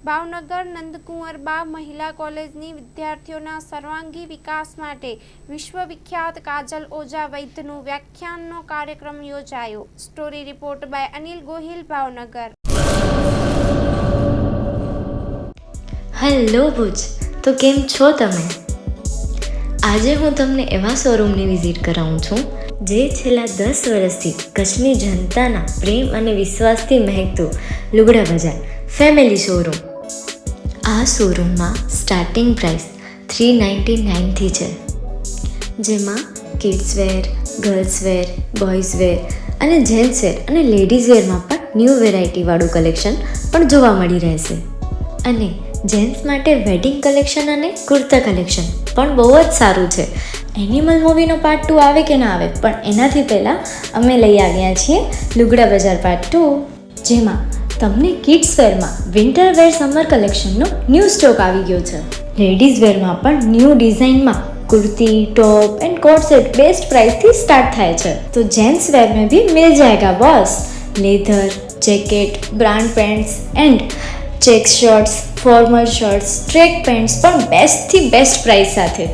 ભાવનગર નંદકુંવરબા મહિલા કોલેજની વિદ્યાર્થીઓના સર્વાંગી વિકાસ માટે વિશ્વવિખ્યાત કાજલ ઓઝા વૈદ્યનું વ્યાખ્યાનનો કાર્યક્રમ યોજાયો. Story report by Anil Gohil, Bhavnagar. Hello Bhuj, તો કેમ છો તમે? આજે હું તમને એવા શોરૂમની વિઝિટ કરાવું છું જે છેલ્લા 10 વર્ષથી કચ્છની જનતાના પ્રેમ અને વિશ્વાસથી મહેકતું લુગડા બજાર ફેમિલી શોરૂમ. આ શોરૂમમાં સ્ટાર્ટિંગ પ્રાઇસ 399થી છે, જેમાં kids wear, girls wear, boys wear અને જેન્ટ્સ વેર અને લેડીઝ વેરમાં પણ ન્યૂ વેરાયટીવાળું કલેક્શન પણ જોવા મળી રહેશે. અને જેન્ટ્સ માટે વેડિંગ કલેક્શન અને કુર્તા કલેક્શન પણ બહુ જ સારું છે. એનિમલ મૂવીનો પાર્ટ 2 આવે કે ના આવે, પણ એનાથી પહેલાં અમે લઈ આવ્યા છીએ લુગડા બજાર પાર્ટ 2, જેમાં તમને કિડ્સ વેરમાં વિન્ટર વેર સમર કલેક્શનનો ન્યૂ સ્ટોક આવી ગયો છે. લેડીઝ વેરમાં પણ ન્યૂ ડિઝાઇનમાં kurti, top and coat set best price थी स्टार्ट थाय छे. तो जेंट्स वेर में भी मिल जाएगा boss. Leather, jacket, brand pants and check shirts, formal shirts, track pants पर बेस्ट थी बेस्ट प्राइस साथे.